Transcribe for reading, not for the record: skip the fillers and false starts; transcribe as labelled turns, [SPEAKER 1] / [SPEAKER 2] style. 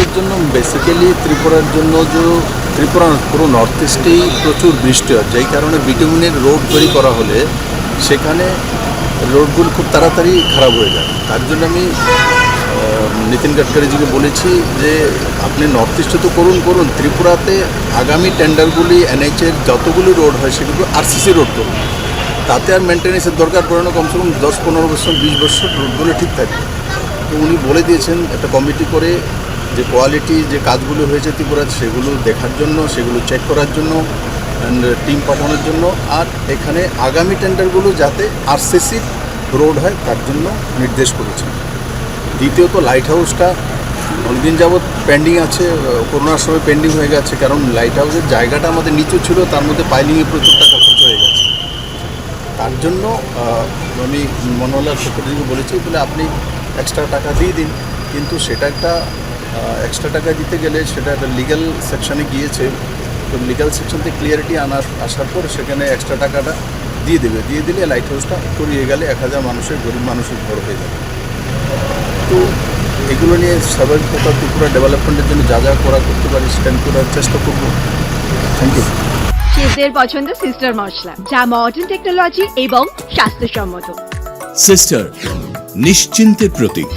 [SPEAKER 1] ত্রিপুরার জন্য বেসিক্যালি ত্রিপুরার জন্য যে ত্রিপুরা পুরো নর্থ ইস্টেই প্রচুর বৃষ্টি হয়, যেই কারণে বিটুমিনের রোড তৈরি করা হলে সেখানে রোডগুলো খুব তাড়াতাড়ি খারাপ হয়ে যায়। তার জন্য আমি নীতিন গাডকারিজিকে বলেছি যে আপনি নর্থ ইস্টে তো করুন, ত্রিপুরাতে আগামী টেন্ডারগুলি এনএইচের যতগুলি রোড হয় সেগুলো আরসিসি রোড করুন, তাতে আর মেনটেন্যান্সের দরকার পড়ে না। কমসে কম 10-15 বছর 20 বছর রোডগুলো ঠিক থাকবে। তো উনি বলে দিয়েছেন একটা কমিটি করে যে কোয়ালিটি যে কাজগুলো হয়েছে ত্রিপুরাতে সেগুলো দেখার জন্য, সেগুলো চেক করার জন্য অ্যান্ড টিম পাঠানোর জন্য, আর এখানে আগামী টেন্ডারগুলো যাতে আরসিসি রোড হয় তার জন্য নির্দেশ করেছেন। দ্বিতীয়ত লাইট হাউসটা অনেকদিন যাবৎ পেন্ডিং আছে, করোনার সময় পেন্ডিং হয়ে গেছে, কারণ লাইট হাউসের জায়গাটা আমাদের নিচু ছিল, তার মধ্যে পাইলিংয়ে প্রচুর টাকা খরচ হয়ে গেছে। তার জন্য আমি মনোহরলাল সেক্রেটারিকে বলেছি বলে আপনি এক্সট্রা টাকা দিয়ে দিন, কিন্তু সেটা একটা এক্সট্রা টাকা দিতে গেলে সেটা একটা লিগ্যাল সেকশনে গিয়েছে। তো লিগ্যাল সেকশন থেকে ক্লিয়ারিটি আসার পর সেখানে এক্সট্রা টাকাটা দিয়ে দিলে লাইট হাউসটা করিয়ে গেলে 1000 মানুষের, গরিব মানুষের ঘর হয়ে যাবে। তো এগুলো নিয়ে স্বাভাবিকতা ত্রিপুরা ডেভেলপমেন্টের জন্য যা করতে পারি সেটা আমি করার চেষ্টা করব। Thank you.
[SPEAKER 2] শেফদের পছন্দ সিস্টার মশলা, যা মডার্ন টেকনোলজি এবং স্বাস্থ্যসম্মত।
[SPEAKER 3] সিস্টার নিশ্চিন্তের প্রতীক।